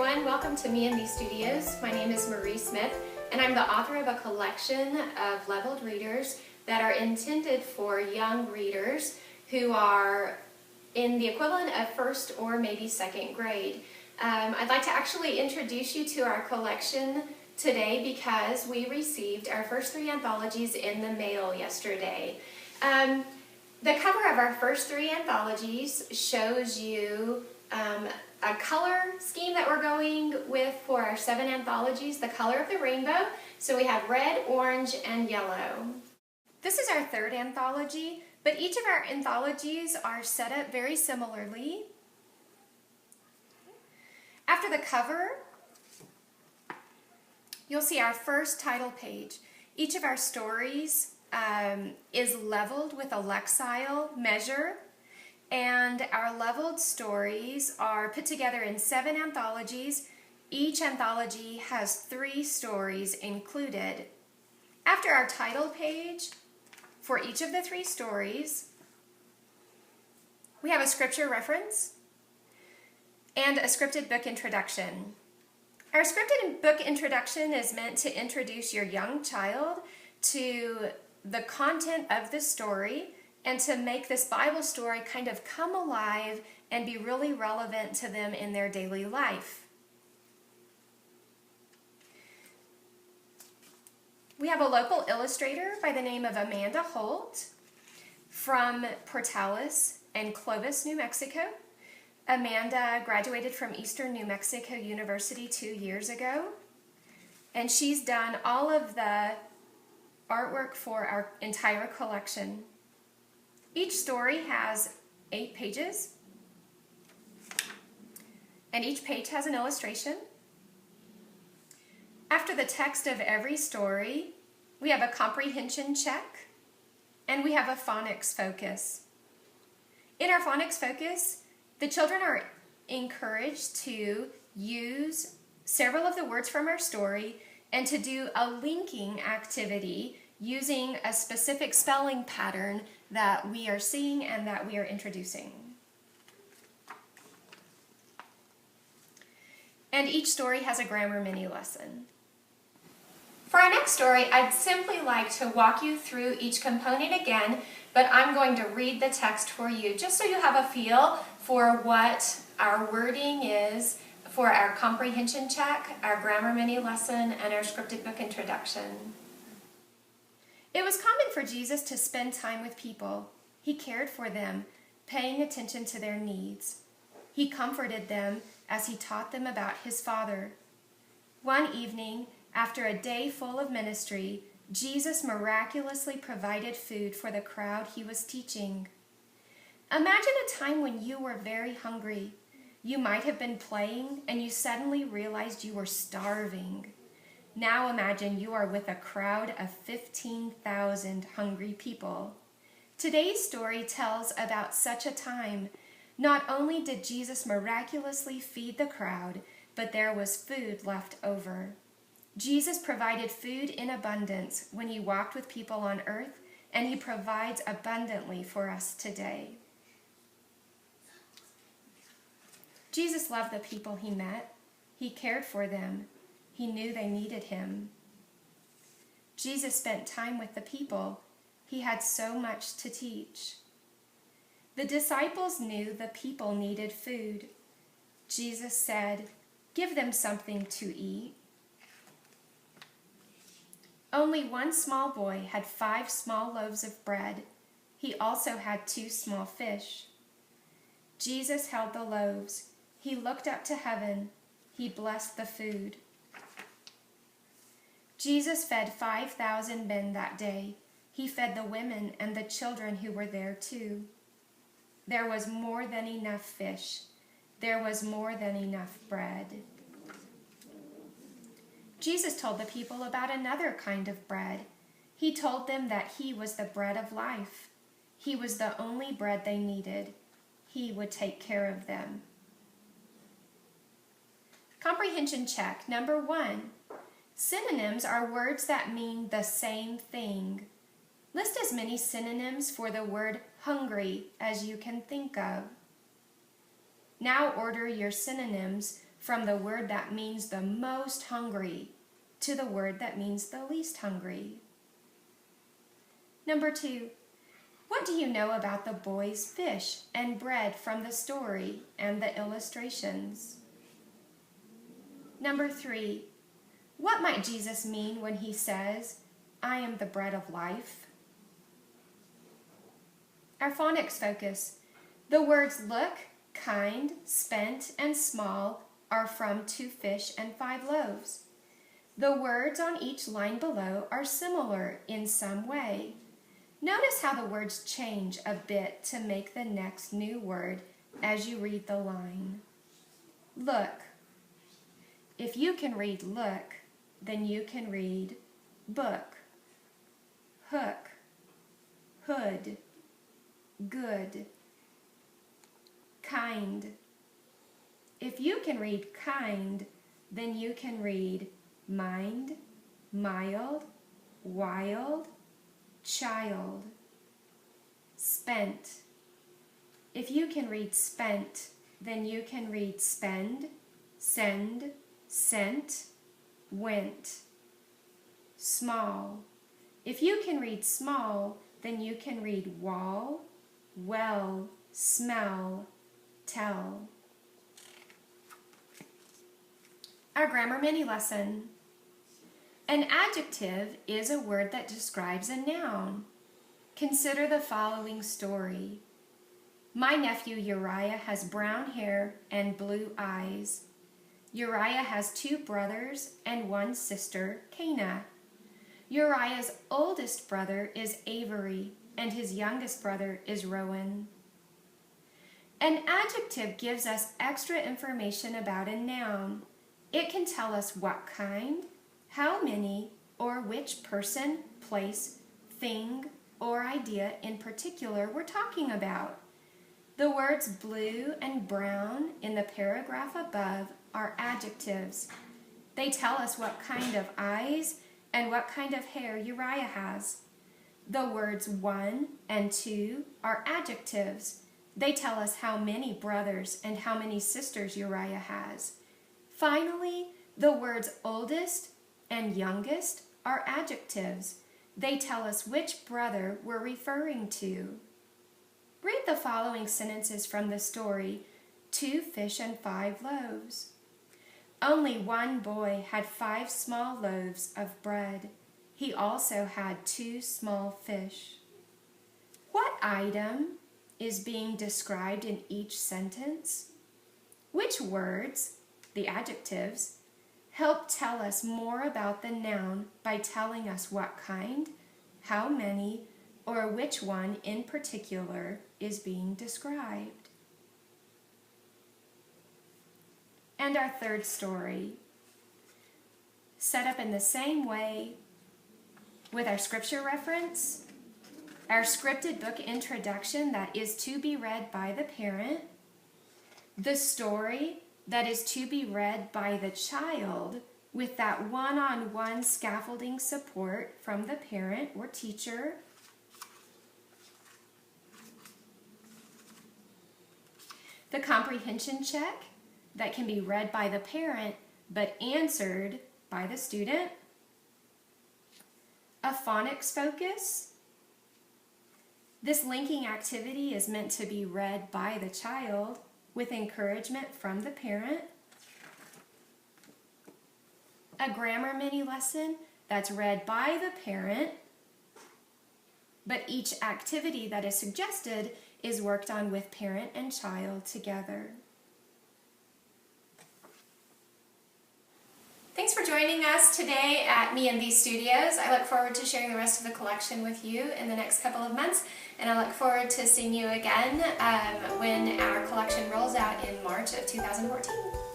everyone, welcome to Me and Me Studios. My name is Marie Smith and I'm the author of a collection of leveled readers that are intended for young readers who are in the equivalent of first or maybe second grade. I'd like to actually introduce you to our collection today because we received our first 3 anthologies in the mail yesterday. The cover of our first 3 anthologies shows you a color scheme that we're going with for our 7 anthologies, the color of the rainbow. So we have red, orange, and yellow. This is our 3rd anthology, but each of our anthologies are set up very similarly. After the cover, you'll see our first title page. Each of our stories is leveled with a Lexile measure, and our leveled stories are put together in 7 anthologies. Each anthology has 3 stories included. After our title page, for each of the 3 stories, we have a scripture reference and a scripted book introduction. Our scripted book introduction is meant to introduce your young child to the content of the story and to make this Bible story kind of come alive and be really relevant to them in their daily life. We have a local illustrator by the name of Amanda Holt from Portales and Clovis, New Mexico. Amanda graduated from Eastern New Mexico University 2 years ago, and she's done all of the artwork for our entire collection. Each story has 8 pages, and each page has an illustration. After the text of every story, we have a comprehension check, and we have a phonics focus. In our phonics focus, the children are encouraged to use several of the words from our story and to do a linking activity using a specific spelling pattern that we are seeing and that we are introducing. And each story has a grammar mini lesson. For our next story, I'd simply like to walk you through each component again, but I'm going to read the text for you just so you have a feel for what our wording is for our comprehension check, our grammar mini lesson, and our scripted book introduction. It was common for Jesus to spend time with people. He cared for them, paying attention to their needs. He comforted them as he taught them about his Father. One evening, after a day full of ministry, Jesus miraculously provided food for the crowd he was teaching. Imagine a time when you were very hungry. You might have been playing and you suddenly realized you were starving. Now imagine you are with a crowd of 15,000 hungry people. Today's story tells about such a time. Not only did Jesus miraculously feed the crowd, but there was food left over. Jesus provided food in abundance when he walked with people on earth, and he provides abundantly for us today. Jesus loved the people he met. He cared for them. He knew they needed him. Jesus spent time with the people. He had so much to teach. The disciples knew the people needed food. Jesus said, "Give them something to eat." Only one small boy had 5 small loaves of bread. He also had 2 small fish. Jesus held the loaves. He looked up to heaven. He blessed the food. Jesus fed 5,000 men that day. He fed the women and the children who were there too. There was more than enough fish. There was more than enough bread. Jesus told the people about another kind of bread. He told them that he was the bread of life. He was the only bread they needed. He would take care of them. Comprehension check. Number 1. Synonyms are words that mean the same thing. List as many synonyms for the word hungry as you can think of. Now order your synonyms from the word that means the most hungry to the word that means the least hungry. Number 2, what do you know about the boy's fish and bread from the story and the illustrations? Number 3, what might Jesus mean when he says, "I am the bread of life"? Our phonics focus. The words look, kind, spent, and small are from 2 fish and 5 loaves. The words on each line below are similar in some way. Notice how the words change a bit to make the next new word as you read the line. Look. If you can read look, then you can read book, hook, hood, good, kind. If you can read kind, then you can read mind, mild, wild, child, spent. If you can read spent, then you can read spend, send, sent, went, small. If you can read small, then you can read wall, well, smell, tell. Our grammar mini lesson. An adjective is a word that describes a noun. Consider the following story. My nephew Uriah has brown hair and blue eyes. Uriah has 2 brothers and 1 sister, Cana. Uriah's oldest brother is Avery, and his youngest brother is Rowan. An adjective gives us extra information about a noun. It can tell us what kind, how many, or which person, place, thing, or idea in particular we're talking about. The words blue and brown in the paragraph above are adjectives. They tell us what kind of eyes and what kind of hair Uriah has. The words 1 and 2 are adjectives. They tell us how many brothers and how many sisters Uriah has. Finally, the words oldest and youngest are adjectives. They tell us which brother we're referring to. Read the following sentences from the story, 2 fish and 5 loaves. Only one boy had 5 small loaves of bread. He also had 2 small fish. What item is being described in each sentence? Which words, the adjectives, help tell us more about the noun by telling us what kind, how many, or which one in particular is being described? And our third story, set up in the same way with our scripture reference, our scripted book introduction that is to be read by the parent, the story that is to be read by the child with that one-on-one scaffolding support from the parent or teacher, the comprehension check that can be read by the parent but answered by the student, a phonics focus. This linking activity is meant to be read by the child with encouragement from the parent, a grammar mini lesson that's read by the parent, but each activity that is suggested is worked on with parent and child together. Thanks for joining us today at Me&Thee Studios. I look forward to sharing the rest of the collection with you in the next couple of months, and I look forward to seeing you again when our collection rolls out in March of 2014.